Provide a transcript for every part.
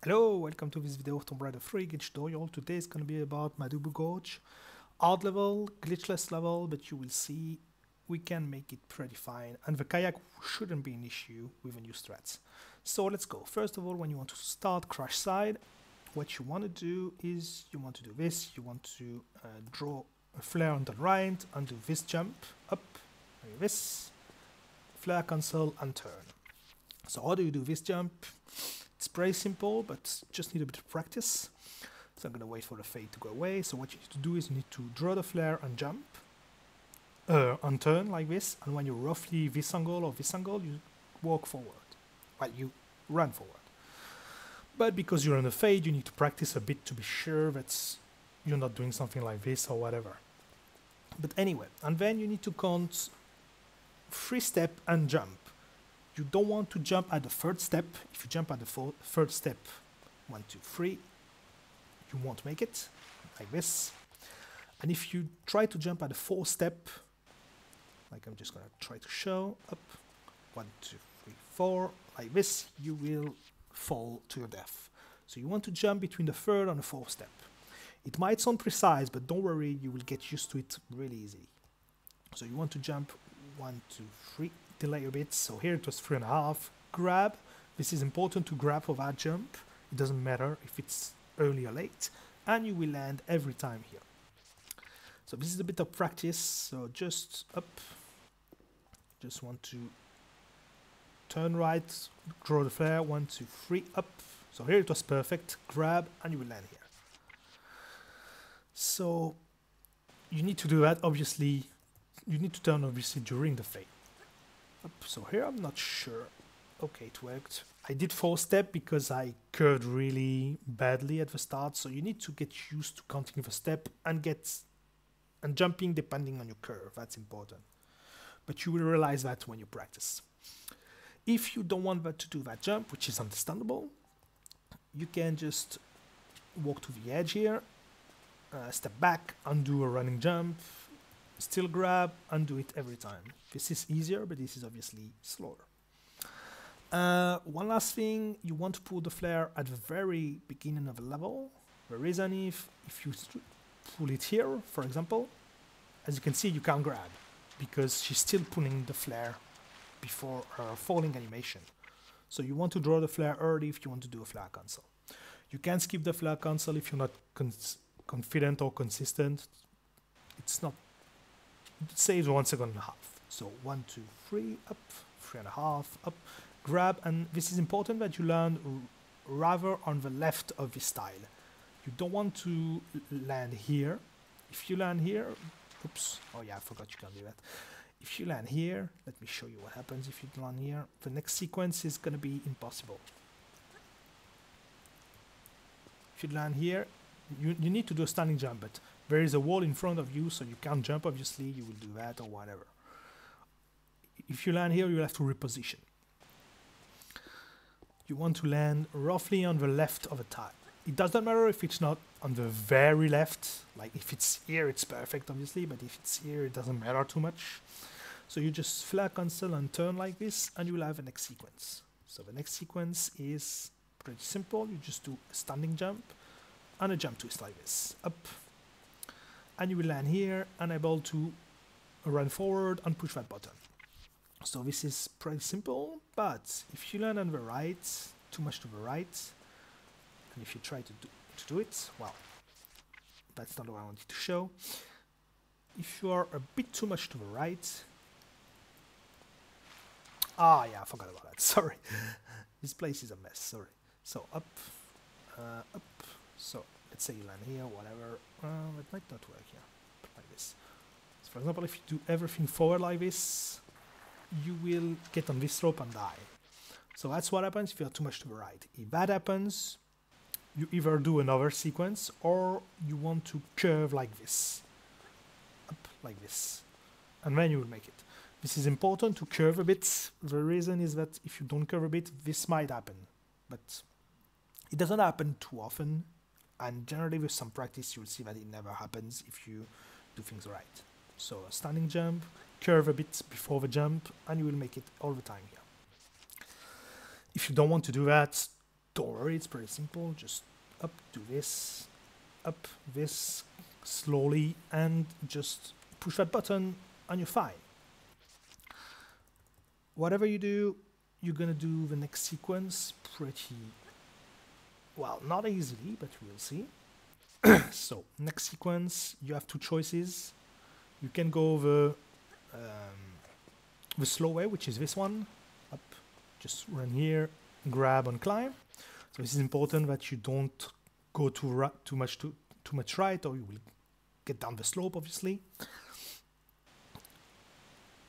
Hello, welcome to this video of Tomb Raider 3 glitch tutorial. Today is going to be about Madubu Gorge. Hard level, glitchless level, but you will see we can make it pretty fine. And the kayak shouldn't be an issue with the new strats. So let's go. First of all, when you want to start crash side, what you want to do is you want to do this. You want to draw a flare on the right and do this jump up, like this, flare cancel and turn. So how do you do this jump? It's pretty simple, but just need a bit of practice. So I'm going to wait for the fade to go away. So what you need to do is you need to draw the flare and jump, and turn like this. And when you're roughly this angle or this angle, you walk forward. Well, you run forward. But because you're on the fade, you need to practice a bit to be sure that you're not doing something like this or whatever. But anyway, and then you need to count 3 step and jump. You don't want to jump at the third step. If you jump at the third step, 1, 2, 3, you won't make it, like this. And if you try to jump at the 4th step, like I'm just going to try to show, up, 1, 2, 3, 4, like this, you will fall to your death. So you want to jump between the 3rd and the 4th step. It might sound precise, but don't worry, you will get used to it really easy. So you want to jump 1, 2, 3, delay a bit. So here it was 3.5. Grab. This is important to grab for that jump. It doesn't matter if it's early or late. And you will land every time here. So this is a bit of practice. So just up. Just want to turn right, draw the flare. 1, 2, 3, up. So here it was perfect. Grab and you will land here. So you need to do that. Obviously, you need to turn obviously during the fade. So here I'm not sure. Okay, it worked. I did 4 step because I curved really badly at the start, so you need to get used to counting the step and jumping depending on your curve. That's important. But you will realize that when you practice. If you don't want to do that jump, which is understandable, you can just walk to the edge here, step back, undo a running jump, still grab and do it every time. This is easier, but this is obviously slower. One last thing, you want to put the flare at the very beginning of the level. The reason if you pull it here, for example, as you can see, you can't grab because she's still pulling the flare before her falling animation. So you want to draw the flare early if you want to do a flare cancel. You can skip the flare cancel if you're not confident or consistent. It saves 1.5 seconds. So 1, 2, 3, up, 3.5, up, grab, and this is important that you land rather on the left of this tile. You don't want to land here. If you land here, oops, oh yeah, I forgot you can't do that. If you land here, let me show you what happens if you land here. The next sequence is going to be impossible. If you land here, you need to do a standing jump, but there is a wall in front of you, so you can't jump, obviously, you will do that or whatever. If you land here, you will have to reposition. You want to land roughly on the left of a tile. It doesn't matter if it's not on the very left, like if it's here, it's perfect, obviously, but if it's here, it doesn't matter too much. So you just flare cancel and turn like this, and you will have the next sequence. So the next sequence is pretty simple. You just do a standing jump and a jump twist like this, up, and you will land here and able to run forward and push that button. So this is pretty simple, but if you land on the right, too much to the right, and if you try to do it, well, that's not what I wanted to show. If you are a bit too much to the right, yeah, I forgot about that, sorry. This place is a mess, sorry. So up, up. So let's say you land here, whatever. It might not work here, like this. So for example, if you do everything forward like this, you will get on this rope and die. So that's what happens if you are too much to the right. If that happens, you either do another sequence or you want to curve like this, up like this, and then you will make it. This is important to curve a bit. The reason is that if you don't curve a bit, this might happen, but it doesn't happen too often. And generally with some practice, you'll see that it never happens if you do things right. So a standing jump, curve a bit before the jump, and you will make it all the time here. If you don't want to do that, Don't worry, it's pretty simple. Just up, do this, up, this, slowly, and just push that button and you're fine. Whatever you do, you're gonna do the next sequence pretty, well, not easily, but we'll see. So, next sequence, you have two choices. You can go the slow way, which is this one. Up, just run here, grab and climb. So this is important that you don't go too much right, or you will get down the slope, obviously.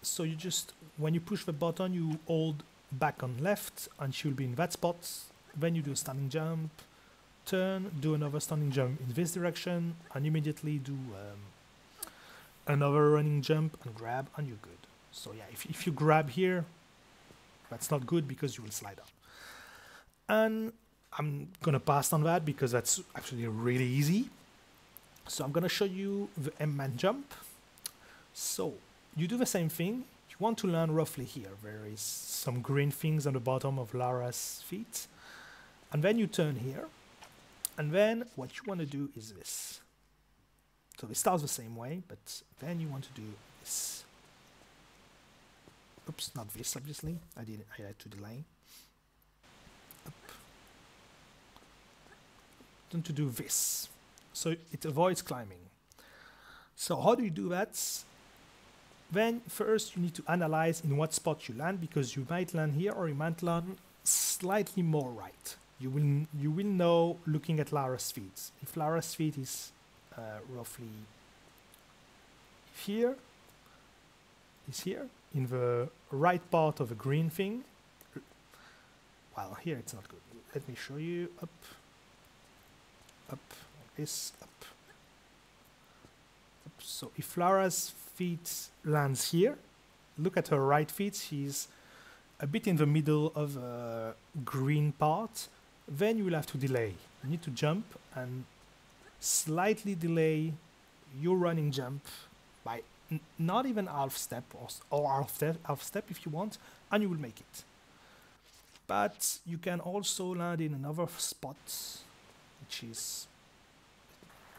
So you just, when you push the button, you hold back on left, and she will be in that spot. Then you do a standing jump, turn, do another standing jump in this direction, and immediately do another running jump and grab, and you're good. So yeah, if you grab here, that's not good because you will slide down. And I'm gonna pass on that because that's actually really easy. So I'm gonna show you the M-man jump. So you do the same thing. You want to land roughly here. There is some green things on the bottom of Lara's feet. And then you turn here. And then what you want to do is this. So it starts the same way, but then you want to do this. Oops, not this, obviously. I had to delay. Up. Then to do this. So it avoids climbing. So how do you do that? Then first you need to analyze in what spot you land, because you might land here or you might land slightly more right. You will know looking at Lara's feet. If Lara's feet is roughly here, in the right part of the green thing. Well, here it's not good. Let me show you. Up, up, like this, up. So if Lara's feet lands here, look at her right feet. She's a bit in the middle of the green part. Then you will have to delay. You need to jump and slightly delay your running jump by not even half step or half step if you want, and you will make it. But you can also land in another spot, which is,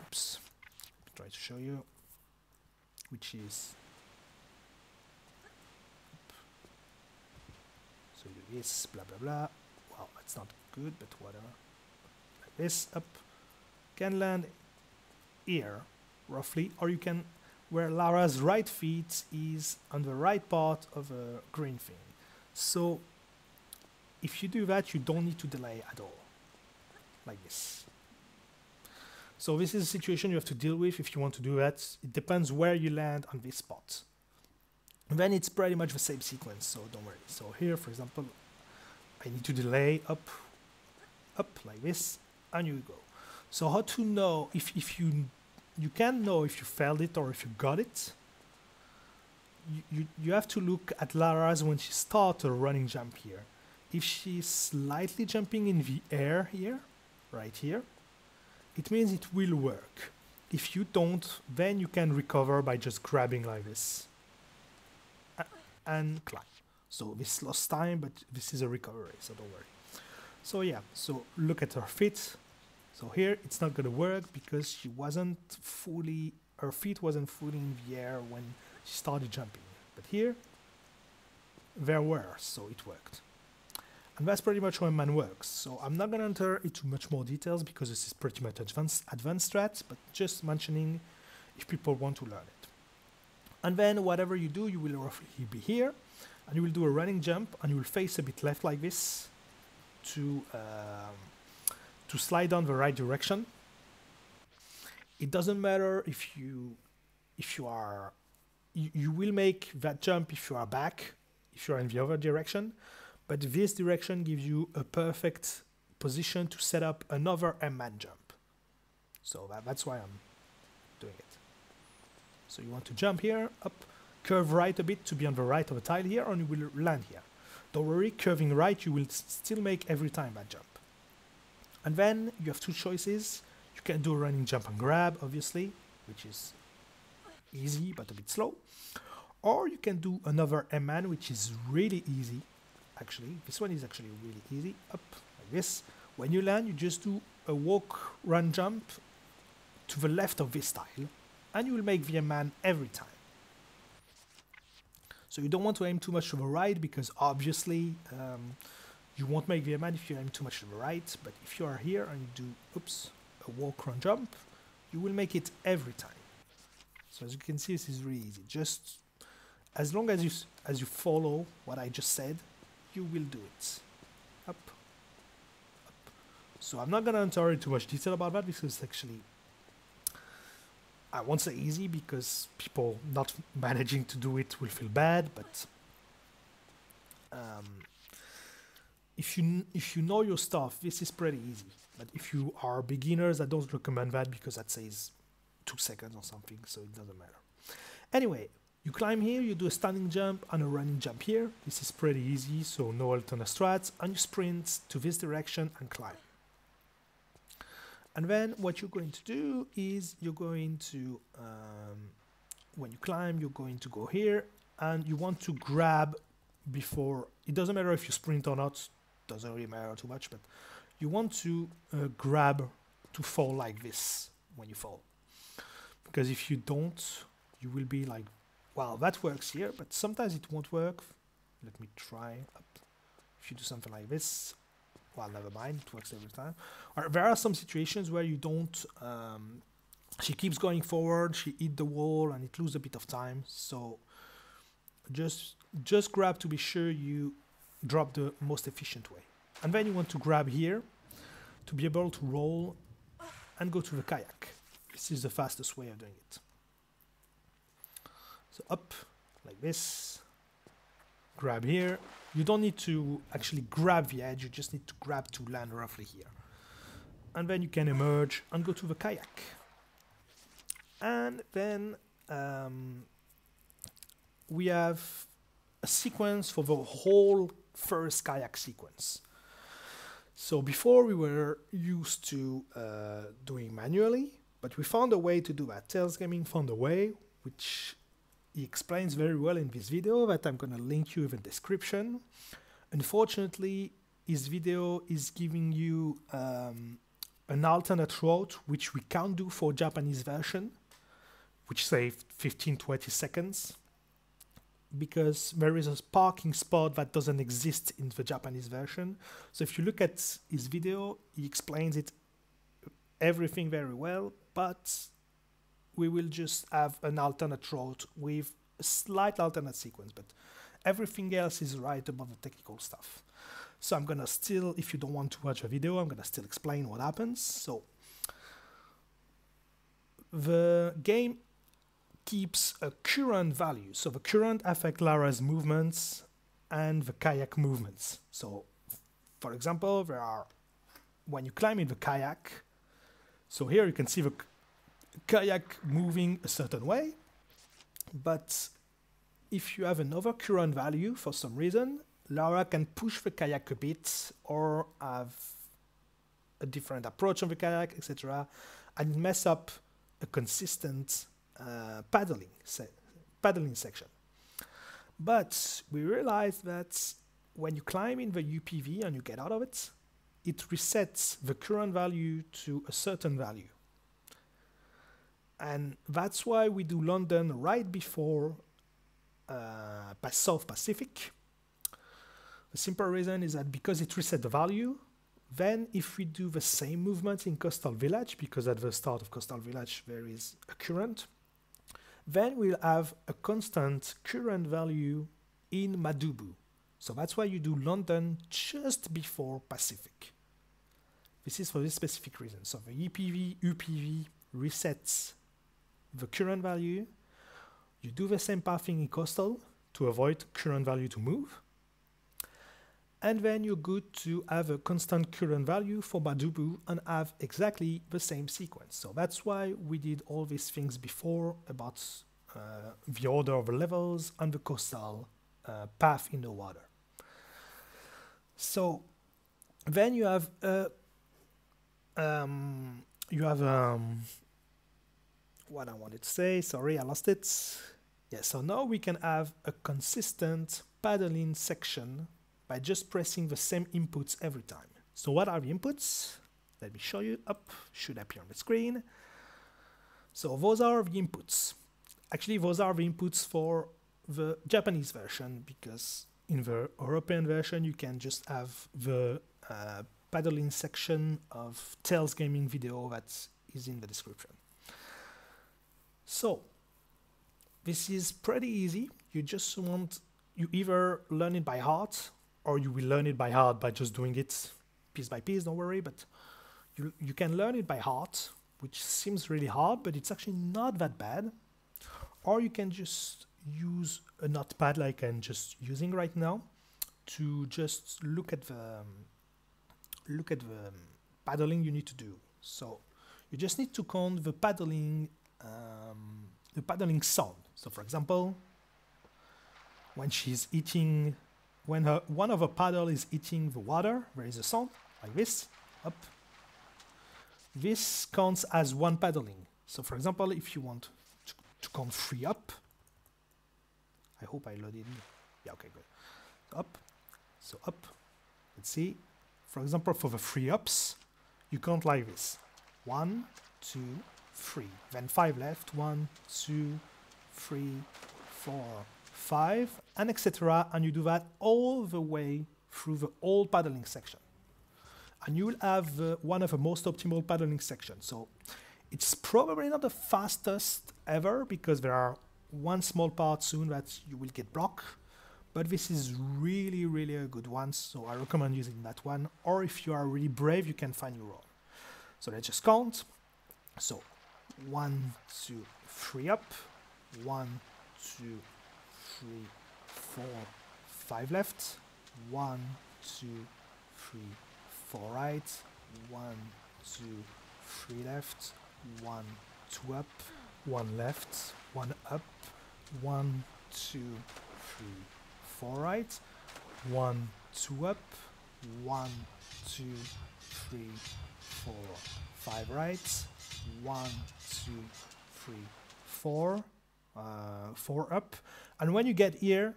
oops, try to show you, which is, so you do this, blah blah blah. Well, that's not good, but whatever. Like this, up, can land here roughly, or you can, where Lara's right feet is on the right part of a green thing. So if you do that, you don't need to delay at all, like this. So this is a situation you have to deal with if you want to do that. It depends where you land on this spot. And then it's pretty much the same sequence, so don't worry. So here, for example, I need to delay up like this, and you go. So how to know if you can know if you failed it or if you got it. You have to look at Lara's when she starts a running jump here. If she's slightly jumping in the air here, right here, it means it will work. If you don't, then you can recover by just grabbing like this and climb. So this lost time, but this is a recovery, so don't worry. So yeah, so look at her feet. So here it's not gonna work because she wasn't fully, her feet wasn't fully in the air when she started jumping. But here, there were, so it worked. And that's pretty much how M-man works. So I'm not gonna enter into much more details because this is pretty much advanced strat, but just mentioning if people want to learn it. And then whatever you do, you will roughly be here, and you will do a running jump, and you will face a bit left like this to slide down the right direction. It doesn't matter if you will make that jump if you are back, if you are in the other direction, but this direction gives you a perfect position to set up another M-man jump. So that's why I'm doing it. So you want to jump here, up, curve right a bit to be on the right of a tile here, and you will land here. Don't worry, curving right, you will still make every time that jump. And then you have two choices. You can do a running jump and grab, obviously, which is easy but a bit slow. Or you can do another M-man, which is really easy. Actually, this one is actually really easy. Up, like this, When you land, you just do a walk, run, jump to the left of this tile, and you will make the man every time. So you don't want to aim too much to the right, because obviously you won't make the man if you aim too much to the right. But if you are here and you do, oops, a walk, run, jump, you will make it every time. So as you can see, this is really easy. Just as long as you follow what I just said, you will do it. Up, up. So I'm not gonna enter into too much detail about that, because actually I won't say easy, because people not managing to do it will feel bad. But if you know your stuff, this is pretty easy. But if you are beginners, I don't recommend that, because that says 2 seconds or something, so it doesn't matter. Anyway, you climb here, you do a standing jump and a running jump here. This is pretty easy, so no alternate strats, and you sprint to this direction and climb. And then what you're going to do is you're going to, when you climb, you're going to go here, and you want to grab before, it doesn't matter if you sprint or not, doesn't really matter too much, but you want to grab to fall like this when you fall. Because if you don't, you will be like, well, that works here, but sometimes it won't work. Let me try. If you do something like this, well, never mind, it works every time. Or there are some situations where you don't, she keeps going forward, she hit the wall, and it loses a bit of time. So just grab to be sure you drop the most efficient way. And then you want to grab here to be able to roll and go to the kayak. This is the fastest way of doing it. So up like this, grab here. You don't need to actually grab the edge, you just need to grab to land roughly here. And then you can emerge and go to the kayak. And then we have a sequence for the whole first kayak sequence. So before we were used to doing manually, but we found a way to do that. Tails Gaming found a way, which he explains very well in this video that I'm going to link you in the description. Unfortunately, his video is giving you an alternate route, which we can't do for Japanese version, which saved 15-20 seconds, because there is a parking spot that doesn't exist in the Japanese version. So if you look at his video, he explains it everything very well, but we will just have an alternate route with a slight alternate sequence, but everything else is right above the technical stuff. So I'm gonna still, if you don't want to watch a video, I'm gonna still explain what happens. So the game keeps a current value. So the current affects Lara's movements and the kayak movements. So for example, there are, when you climb in the kayak, so here you can see the kayak moving a certain way, but if you have another current value for some reason, Lara can push the kayak a bit or have a different approach on the kayak, etc., and mess up a consistent paddling section. But we realized that when you climb in the UPV and you get out of it, it resets the current value to a certain value. And that's why we do London right before South Pacific. The simple reason is that because it resets the value, then if we do the same movement in Coastal Village, because at the start of Coastal Village there is a current, then we'll have a constant current value in Madubu. So that's why you do London just before Pacific. This is for this specific reason. So the EPV, UPV resets the current value. You do the same pathing in Coastal to avoid current value to move. And then you're good to have a constant current value for Madubu and have exactly the same sequence. So that's why we did all these things before about the order of the levels and the coastal path in the water. So then you have what I wanted to say, sorry, I lost it. Yeah, so now we can have a consistent paddling section by just pressing the same inputs every time. So what are the inputs? Let me show you. Up, should appear on the screen. So those are the inputs. Actually, those are the inputs for the Japanese version, because in the European version you can just have the paddling section of Tails gaming video that is in the description. So this is pretty easy. You either learn it by heart, or you will learn it by heart by just doing it piece by piece, don't worry, but you can learn it by heart, which seems really hard, but it's actually not that bad. Or you can just use a notepad like I'm just using right now to just look at the paddling you need to do. So you just need to count the paddling sound. So for example, when she's eating, when one of her paddle is eating the water, there is a sound like this, up. This counts as one paddling. So for example, if you want to count 3 up, I hope I loaded. Yeah, okay, good. Up, so up. Let's see. For example, for the 3 ups, you count like this: 1, 2, 3. Then 5 left. 1, 2, 3, 4, 5, and etc. And you do that all the way through the whole paddling section. And you will have one of the most optimal paddling sections. So it's probably not the fastest ever, because there are one small part soon that you will get blocked. But this is really, really a good one. So I recommend using that one. Or if you are really brave, you can find your own. So let's just count. So 1, 2, 3 up. 1, 2, 3, 4, 5 left. 1, 2, 3, 4 right. 1, 2, 3 left. 1, 2 up. 1 left. 1 up. 1, 2, 3, 4 right. 1, 2 up. 1, 2, 3, 4, 5 right. 1, 2, 3, 4. 4 up. And when you get here,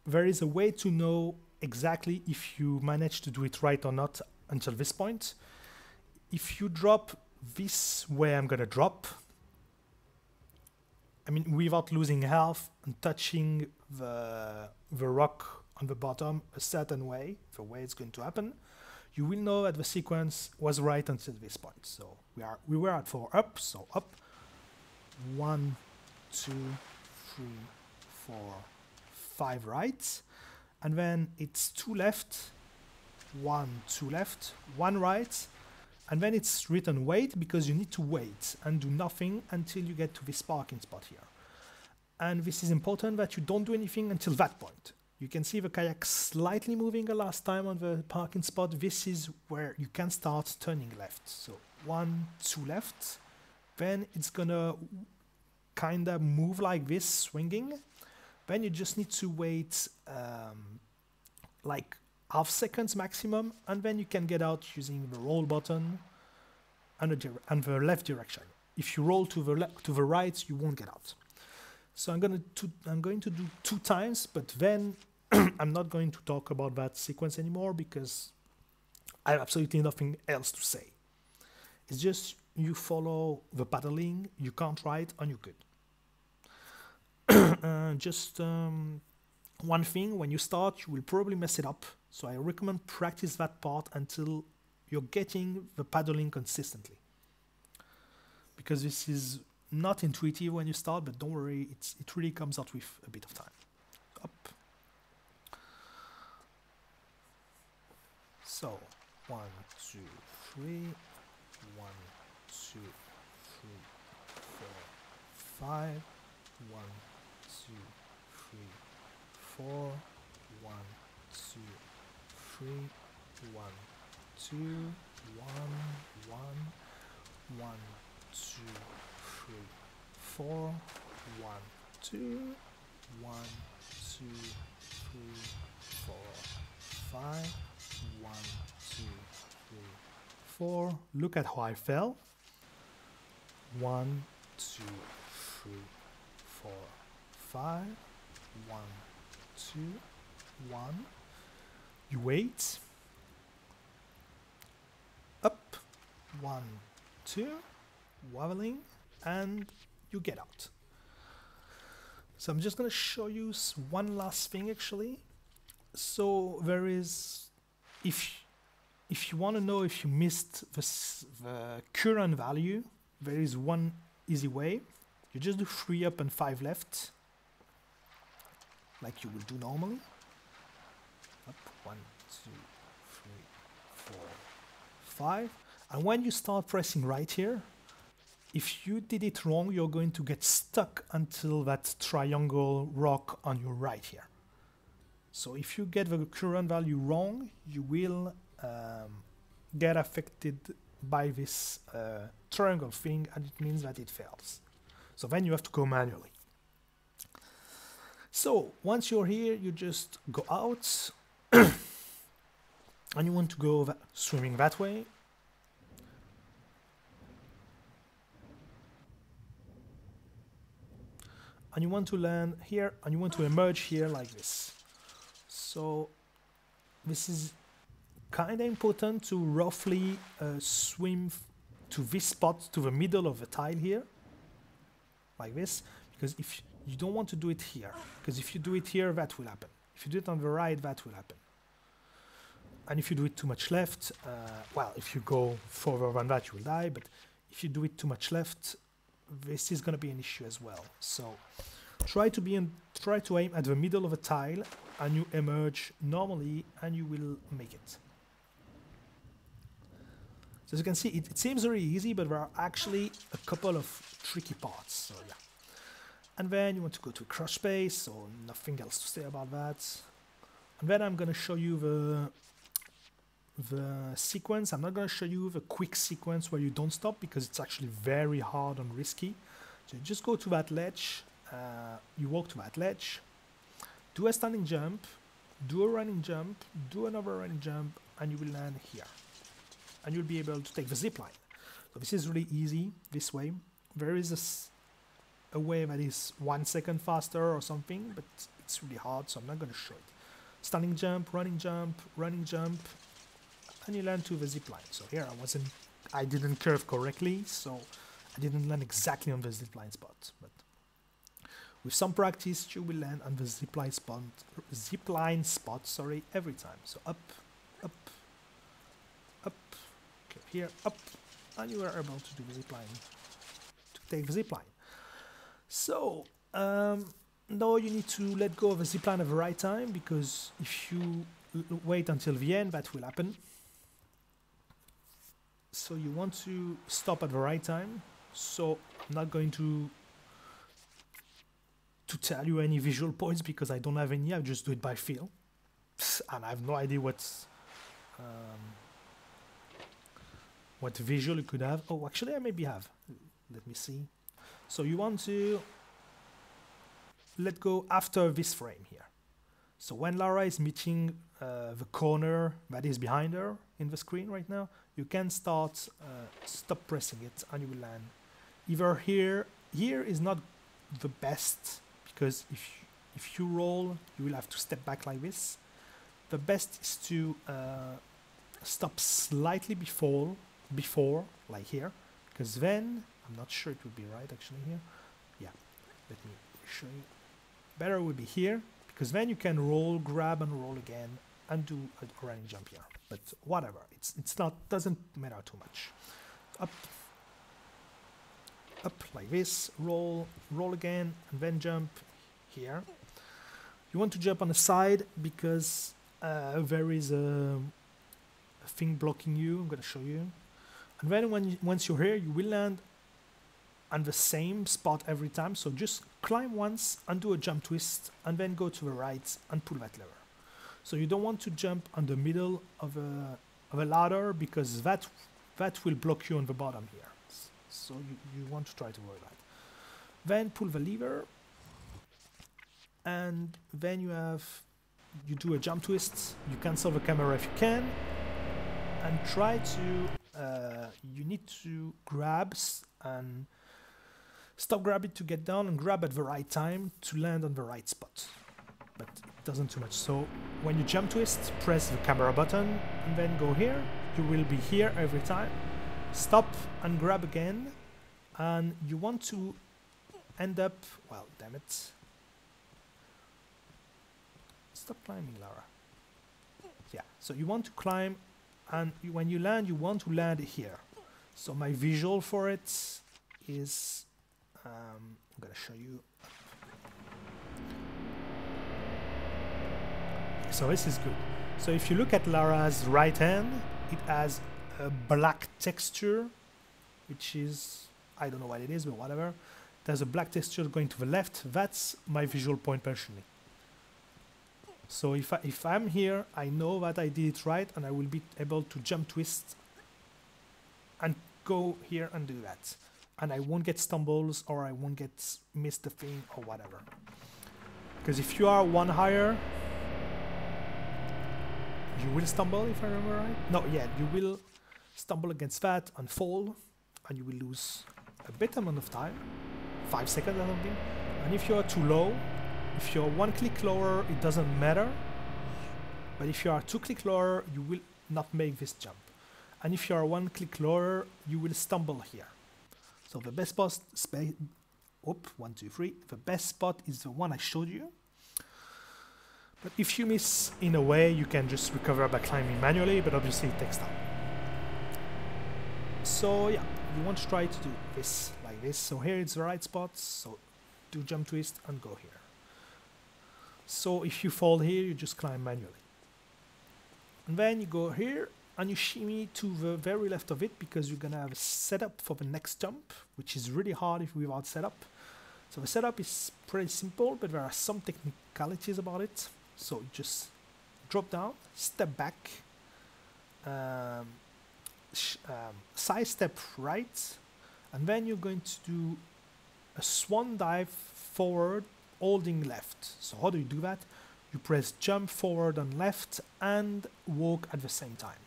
there is a way to know exactly if you manage to do it right or not until this point. If you drop this way I'm gonna drop, I mean, without losing health and touching the rock on the bottom a certain way, the way it's going to happen, you will know that the sequence was right until this point. So we were at 4 up, so up. 1, 2, 3, 4, 5 right, and then it's 2 left, 1, 2 left, 1 right, and then it's written wait, because you need to wait and do nothing until you get to this parking spot here. And this is important that you don't do anything until that point. You can see the kayak slightly moving the last time on the parking spot. This is where you can start turning left. So 1, 2 left, then it's gonna kind of move like this, swinging. Then you just need to wait like half seconds maximum, and then you can get out using the roll button and the left direction. If you roll to the right, you won't get out. So I'm going to do 2 times, but then I'm not going to talk about that sequence anymore, because I have absolutely nothing else to say. It's just you follow the paddling, you count right, and you're good. Just one thing, when you start, you will probably mess it up. So I recommend practice that part until you're getting the paddling consistently. Because this is not intuitive when you start, but don't worry, it really comes out with a bit of time. Up. So 1, 2, 3, 1, 2, 3, 4, 5, 1, 2, 3, 4, 1, 2, 3, 1, 2, 1, 1, 1, 2, 3, 4, 1, 2, 1, 2, 3, 4, 5, 1, 2, 3, 4. Look at how I fell. 1, 2, 3, 4, 5. 1, 2, 1. You wait. 1, 2, wobbling, and you get out. So I'm just going to show you one last thing actually. So there is, if you want to know if you missed the current value, there is one easy way. You just do 3 up and 5 left, like you will do normally. Up, 1, 2, 3, 4, 5. And when you start pressing right here, if you did it wrong, you're going to get stuck until that triangle rock on your right here. So if you get the current value wrong, you will get affected by this triangle thing, and it means that it fails. So then you have to go manually. So once you're here, you just go out and you want to go swimming that way. And you want to land here, and you want to emerge here like this. So this is kind of important to roughly swim to this spot, to the middle of the tile here, like this, because if you don't want to do it here, because if you do it here, that will happen. If you do it on the right, that will happen. And if you do it too much left, well, if you go further than that, you will die, but if you do it too much left, this is going to be an issue as well. So try to aim at the middle of a tile, and you emerge normally, and you will make it. So as you can see, it seems very easy, but there are actually a couple of tricky parts. So yeah, and then you want to go to a crush space. So nothing else to say about that. And then I'm going to show you the sequence. I'm not going to show you the quick sequence where you don't stop, because it's actually very hard and risky. So you just go to that ledge, you walk to that ledge, do a standing jump, do a running jump, do another running jump, and you will land here. And you'll be able to take the zip line. So this is really easy this way. There is a way that is 1 second faster or something, but it's really hard, so I'm not going to show it. Standing jump, running jump, and you land to the zip line. So here I didn't curve correctly, so I didn't land exactly on the zip line spot. But with some practice, you will land on the zip line spot, sorry, every time. So up, up, up, okay, here, up, and you are able to do the zip line, to take the zip line. So now you need to let go of the zip line at the right time, because if you wait until the end, that will happen. So you want to stop at the right time. So I'm not going to tell you any visual points, because I don't have any. I just do it by feel, and I have no idea what visual you could have. Oh, actually, I maybe have. Let me see. So you want to let go after this frame here. So when Lara is meeting the corner that is behind her in the screen right now, you can stop pressing it, and you will land either here. Here is not the best, because if you roll, you will have to step back like this. The best is to stop slightly before, like here, because then, I'm not sure it would be right actually here. Yeah, let me show you. Better would be here, because then you can roll, grab, and roll again, and do a running jump here. But whatever, doesn't matter too much. Up like this, roll again, and then jump here. You want to jump on the side, because there is a thing blocking you. I'm going to show you. And then once you're here, you will land on the same spot every time. So just climb once and do a jump twist, and then go to the right and pull that lever. So you don't want to jump on the middle of a ladder, because that will block you on the bottom here. So you want to try to avoid that. Then pull the lever, and then you do a jump twist. You cancel the camera if you can, and try to you need to grab and stop grabbing to get down, and grab at the right time to land on the right spot. But it doesn't too much. So when you jump twist, press the camera button, and then go here. You will be here every time. stop and grab again, and you want to end up, well, damn it. Stop climbing, Lara. Yeah, so you want to climb, and when you land, you want to land here. So my visual for it is, I'm gonna show you. So this is good. So if you look at Lara's right hand, it has a black texture, which is, I don't know what it is, but whatever. There's a black texture going to the left. That's my visual point personally. So if I'm here, I know that I did it right, and I will be able to jump twist and go here and do that. And I won't get stumbles, or I won't get miss the thing or whatever. Because if you are one higher, you will stumble, if I remember right. No, yeah, you will stumble against that and fall, and you will lose a bit amount of time, 5 seconds or something. And if you are too low, if you're 1 click lower, it doesn't matter. But if you are 2 click lower, you will not make this jump. And if you are 1 click lower, you will stumble here. So the best spot, one, two, three. The best spot is the one I showed you. But if you miss in a way, you can just recover by climbing manually, but obviously it takes time. So yeah, you want to try to do this like this. So here it's the right spot, so do jump twist and go here. So if you fall here, you just climb manually. And then you go here and you shimmy to the very left of it, because you're gonna have a setup for the next jump, which is really hard if without setup. So the setup is pretty simple, but there are some technicalities about it. So you just drop down, step back, side step right, and then you're going to do a swan dive forward, holding left. So how do you do that? You press jump forward and left and walk at the same time.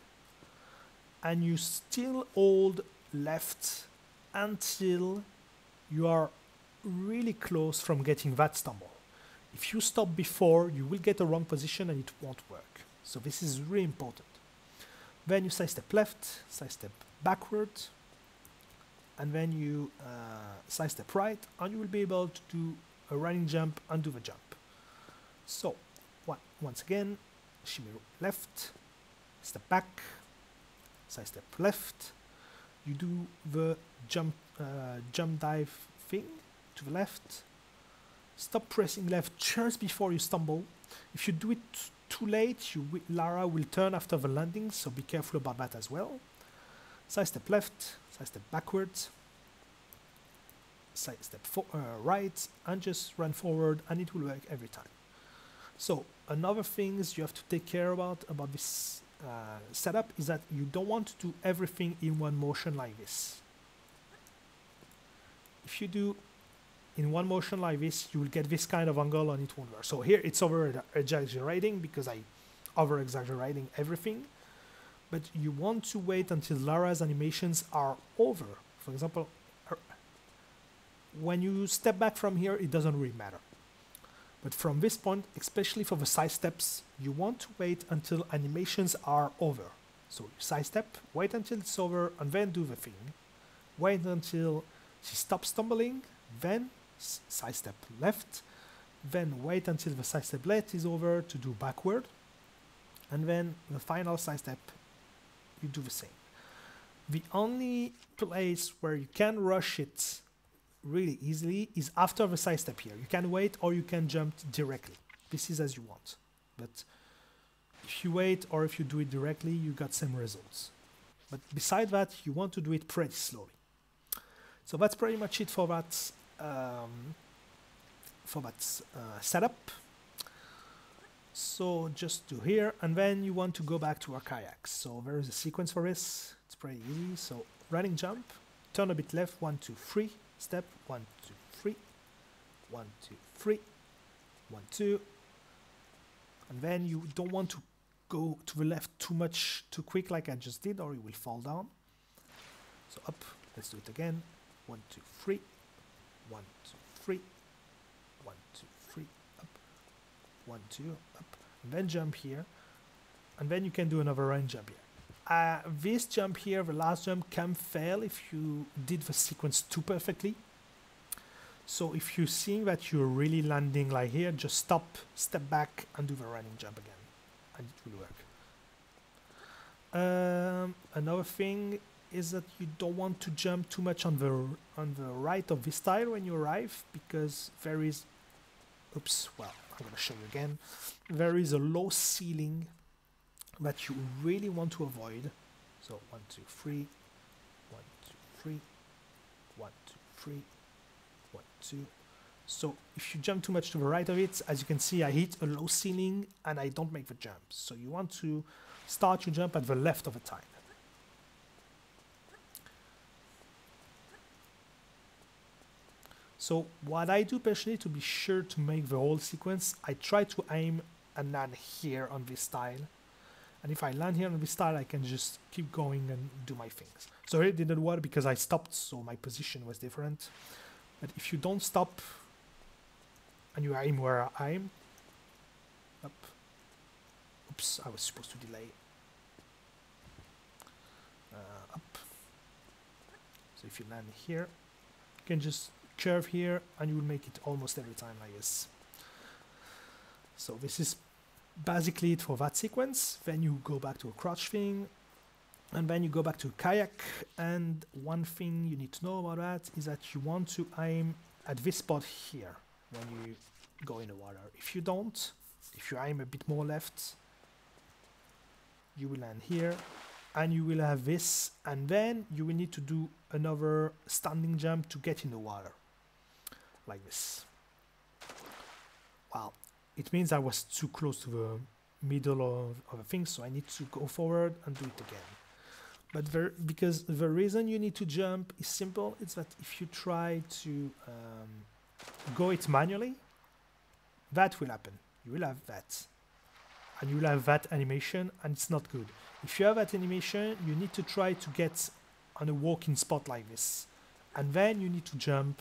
And you still hold left until you are really close from getting that stumble. If you stop before, you will get a wrong position and it won't work. So this is really important. Then you side step left, side step backward, and then you side step right, and you will be able to do a running jump and do the jump. So once again, shimmy left, step back, side step left, you do the jump dive thing to the left, stop pressing left just before you stumble. If you do it too late, Lara will turn after the landing, so be careful about that as well. Side step left, side step backwards, side step right, and just run forward, and it will work every time. So another thing you have to take care about this setup is that you don't want to do everything in one motion like this. If you do in one motion like this, you will get this kind of angle and it won't work. So here it's over-exaggerating because I over-exaggerating everything. But you want to wait until Lara's animations are over. For example, when you step back from here, it doesn't really matter. But from this point, especially for the side steps, you want to wait until animations are over. So side step, wait until it's over, and then do the thing. Wait until she stops stumbling, then side step left, then wait until the side step left is over to do backward, and then the final side step, you do the same. The only place where you can rush it really easily is after the side step here. You can wait or you can jump directly. This is as you want. But if you wait or if you do it directly, you got same results. But beside that, you want to do it pretty slowly. So that's pretty much it for that setup. So just do here, and then you want to go back to our kayaks. So there is a sequence for this. It's pretty easy. So running jump, turn a bit left, 1, 2, 3, step, 1, 2, 3, 1, 2, 3, 1, 2, and then you don't want to go to the left too much too quick like I just did, or you will fall down. So up, let's do it again. 1, 2, 3, 1, 2, 3, 1, 2, 3, up, 1, 2, up, and then jump here, and then you can do another running jump here. this jump here, the last jump, can fail if you did the sequence too perfectly. So if you're seeing that you're really landing like here, just stop, step back, and do the running jump again, and it will work. Another thing is that you don't want to jump too much on the right of this tile when you arrive, because there is, oops, well, I'm going to show you again. There is a low ceiling that you really want to avoid. So 1, 2, 3, 1, 2, 3, 1, 2, 3, 1, 2. So if you jump too much to the right of it, as you can see, I hit a low ceiling and I don't make the jump. So you want to start your jump at the left of the tile. So what I do personally to be sure to make the whole sequence, I try to aim and land here on this tile. And if I land here on this tile, I can just keep going and do my things. So it didn't work because I stopped, so my position was different. But if you don't stop and you aim where I aim, up. Oops, I was supposed to delay. Up. So if you land here, you can just curve here and you will make it almost every time like this. So this is basically it for that sequence. Then you go back to a crouch thing, and then you go back to a kayak. And one thing you need to know about that is that you want to aim at this spot here when you go in the water. If you don't, if you aim a bit more left, you will land here and you will have this, and then you will need to do another standing jump to get in the water like this. Well, it means I was too close to the middle of the thing, so I need to go forward and do it again. But because the reason you need to jump is simple, it's that if you try to go it manually, that will happen. You will have that. And you will have that animation, and it's not good. If you have that animation, you need to try to get on a walking spot like this. And then you need to jump,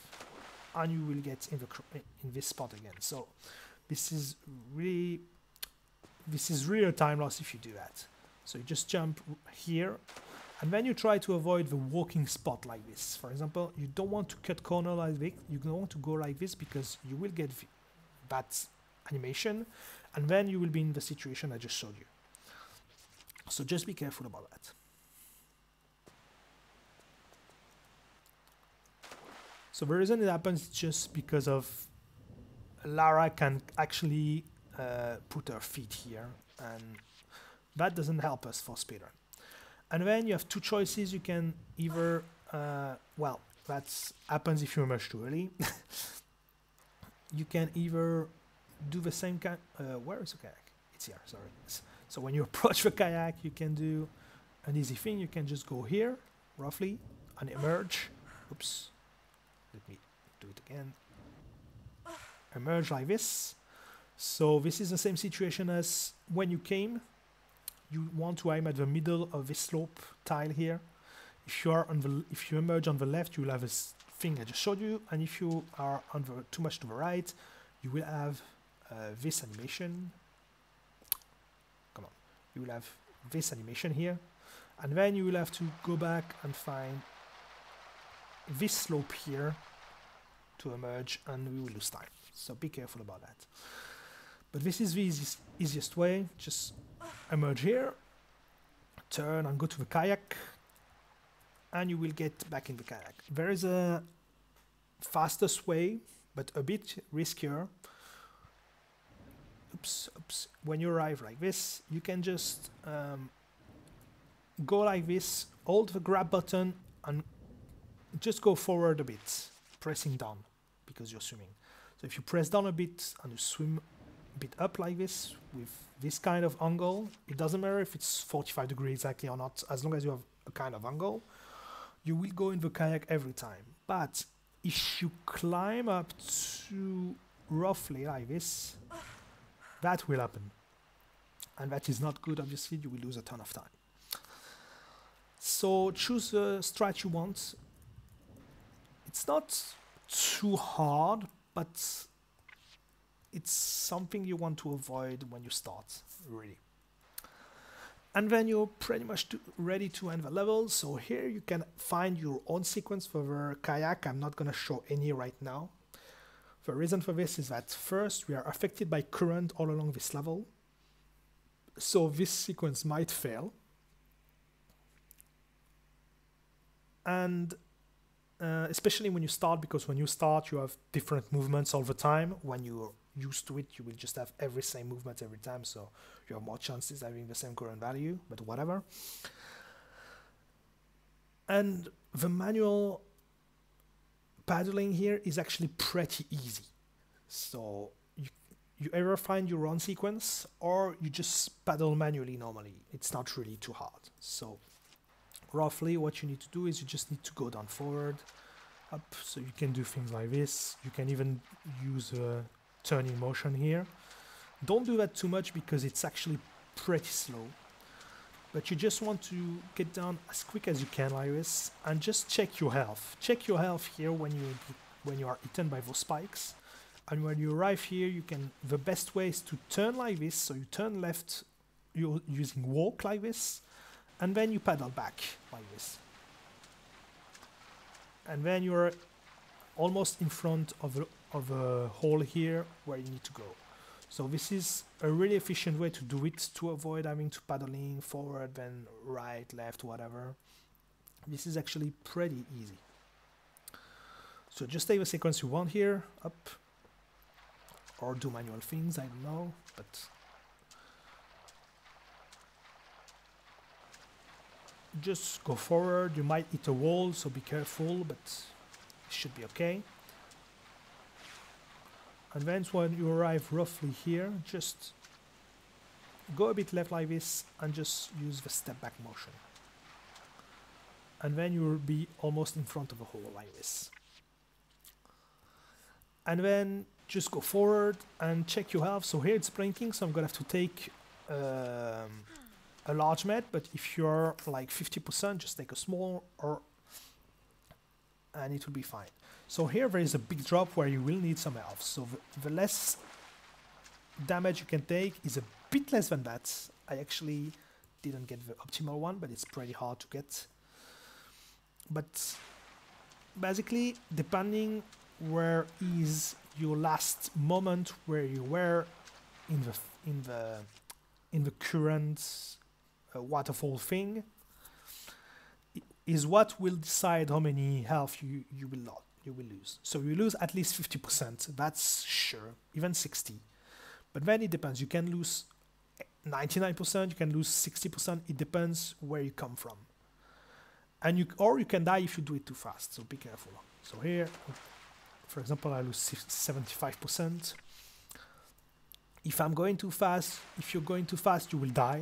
and you will get in this spot again. So this is really a time loss if you do that. So you just jump here, and then you try to avoid the walking spot like this. For example, you don't want to cut corner like this. You don't want to go like this because you will get that animation, and then you will be in the situation I just showed you. So just be careful about that. So the reason it happens is just because of Lara can actually put her feet here, and that doesn't help us for speedrun. And then you have two choices. You can either, well, that happens if you emerge too early. You can either do the same kind. Where is the kayak? It's here. Sorry. So when you approach the kayak, you can do an easy thing. You can just go here, roughly, and emerge. Oops. Let me do it again. Emerge like this. So this is the same situation as when you came. You want to aim at the middle of this slope tile here. If you emerge on the left, you will have this thing I just showed you, and if you are on too much to the right, you will have this animation. Come on, you will have this animation here, and then you will have to go back and find this slope here to emerge, and we will lose time. So be careful about that. But this is the easiest way. Just emerge here, turn and go to the kayak, and you will get back in the kayak. There is a fastest way, but a bit riskier. Oops. When you arrive like this, you can just go like this, hold the grab button, and just go forward a bit, pressing down, because you're swimming. So if you press down a bit and you swim a bit up like this, with this kind of angle, it doesn't matter if it's 45 degrees exactly or not, as long as you have a kind of angle, you will go in the kayak every time. But if you climb up to roughly like this, that will happen. And that is not good, obviously. You will lose a ton of time. So choose the strat you want. It's not too hard, but it's something you want to avoid when you start, really. And then you're pretty much ready to end the level. So here you can find your own sequence for the kayak. I'm not going to show any right now. The reason for this is that first we are affected by current all along this level. So this sequence might fail. And especially when you start, because when you start you have different movements all the time. When you're used to it, you will just have every same movement every time, so you have more chances having the same current value, but whatever. And the manual paddling here is actually pretty easy. So you either find your own sequence or you just paddle manually normally. It's not really too hard. So roughly what you need to do is you just need to go down, forward, up. So you can do things like this. You can even use turning motion here. Don't do that too much because it's actually pretty slow. But you just want to get down as quick as you can like this and just check your health. Check your health here when you are eaten by those spikes. And when you arrive here, you can, the best way is to turn like this. So you turn left, you're using walk like this, and then you paddle back like this. And then you're almost in front of a hole here where you need to go. So this is a really efficient way to do it, to avoid having to paddling forward, then right, left, whatever. This is actually pretty easy. So just take the sequence you want here, up, or do manual things, I don't know, but just go forward. You might hit a wall, so be careful, but it should be okay. And then when you arrive roughly here, just go a bit left like this and just use the step back motion. And then you will be almost in front of a hole like this. And then just go forward and check your health. So here it's blinking, so I'm gonna have to take a large med, but if you're like 50%, just take a small, and it will be fine. So here there is a big drop where you will need some health. So the less damage you can take is a bit less than that. I actually didn't get the optimal one, but it's pretty hard to get. But basically, depending where is your last moment where you were in the current waterfall thing, is what will decide how many health you will lose. So you lose at least 50%, that's sure, even 60. But then it depends. You can lose 99%, you can lose 60%. It depends where you come from. And you can die if you do it too fast. So be careful. So here, for example, I lose 75%. If I'm going too fast, if you're going too fast, you will die,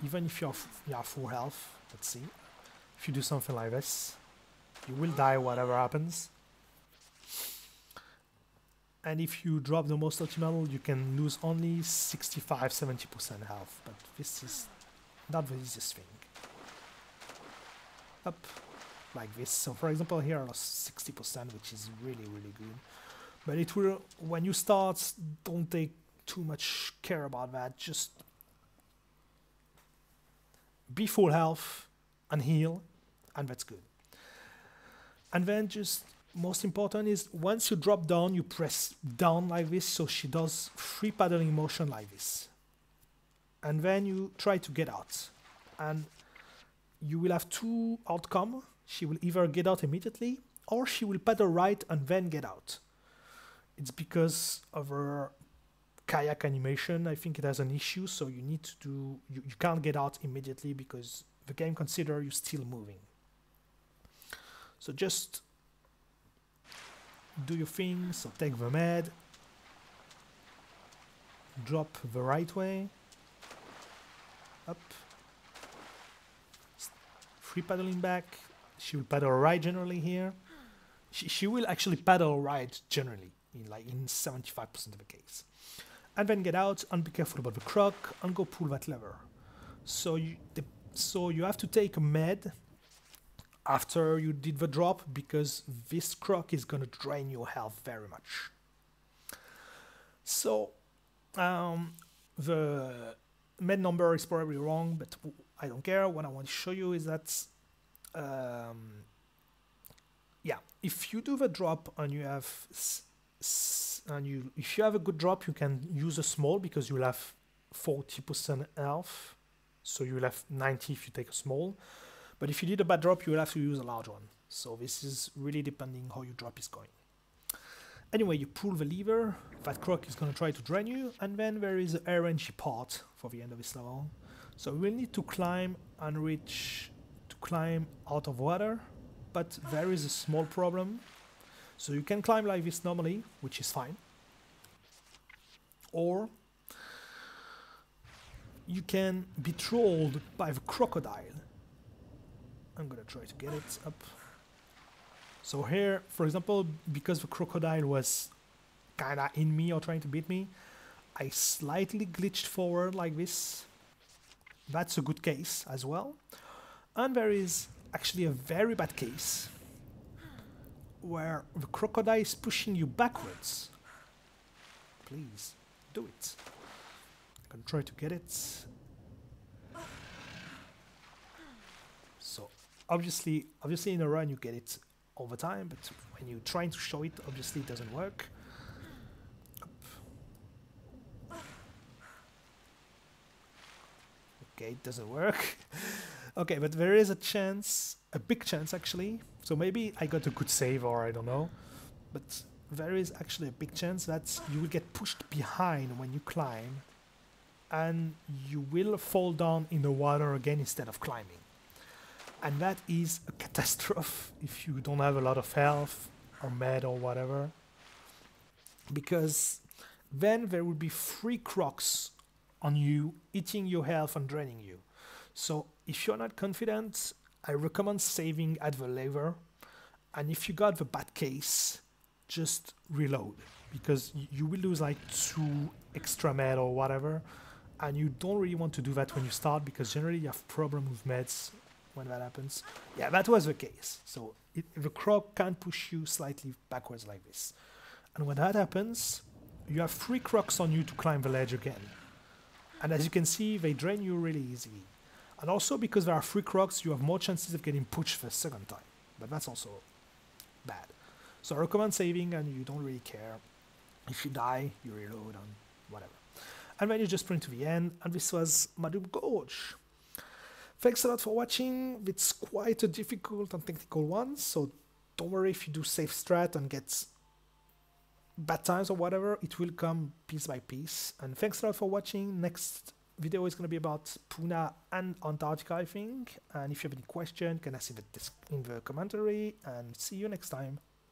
even if you are full health. Let's see. If you do something like this, you will die whatever happens. And if you drop the most optimal, you can lose only 65-70% health. But this is not the easiest thing. Up like this. So for example, here I lost 60%, which is really, really good. But it will, when you start, don't take too much care about that. Just be full health and heal, and that's good. And then just most important is once you drop down, you press down like this, so she does free paddling motion like this. And then you try to get out. And you will have two outcomes. She will either get out immediately, or she will paddle right and then get out. It's because of her kayak animation. I think it has an issue, so you need to do, you can't get out immediately because the game considers you still moving. So just do your thing. So take the med, drop the right way, up, free paddling back. She will paddle right generally here. She will actually paddle right generally, in 75% of the case. And then get out and be careful about the croc and go pull that lever. So you have to take a med after you did the drop, because this croc is gonna drain your health very much. So the med number is probably wrong, but I don't care. What I want to show you is that, yeah, if you do the drop and you have, if you have a good drop, you can use a small because you'll have 40% health, so you'll have 90 if you take a small. But if you did a bad drop, you will have to use a large one. So this is really depending how your drop is going. Anyway, you pull the lever, that croc is going to try to drain you, and then there is an RNG part for the end of this level. So we'll need to climb and climb out of water, but there is a small problem. So you can climb like this normally, which is fine. Or you can be trolled by the crocodile. I'm gonna try to get it up. So here, for example, because the crocodile was kinda in me or trying to beat me, I slightly glitched forward like this. That's a good case as well. And there is actually a very bad case where the crocodile is pushing you backwards. Please, do it. I'm gonna try to get it. So obviously in a run you get it all the time, but when you're trying to show it, obviously it doesn't work. Okay, it doesn't work. Okay, but there is a chance, a big chance actually. So maybe I got a good save, or I don't know. But there is actually a big chance that you will get pushed behind when you climb, and you will fall down in the water again instead of climbing. And that is a catastrophe if you don't have a lot of health or med or whatever. Because then there will be 3 crocs on you, eating your health and draining you. So if you're not confident, I recommend saving at the lever. And if you got the bad case, just reload. Because you will lose like 2 extra med or whatever. And you don't really want to do that when you start, because generally you have problem with meds when that happens. Yeah, that was the case. So the croc can push you slightly backwards like this. And when that happens, you have 3 crocs on you to climb the ledge again. And as you can see, they drain you really easily. And also because there are 3 crocs, you have more chances of getting pushed the second time. But that's also bad. So I recommend saving, and you don't really care. If you die, you reload and whatever. And then you just sprint to the end, and this was Madubu Gorge. Thanks a lot for watching. It's quite a difficult and technical one, so don't worry if you do safe strat and get bad times or whatever. It will come piece by piece. And thanks a lot for watching. Next video is going to be about Puna and Antarctica, I think. And if you have any question, you can ask in the commentary, and see you next time.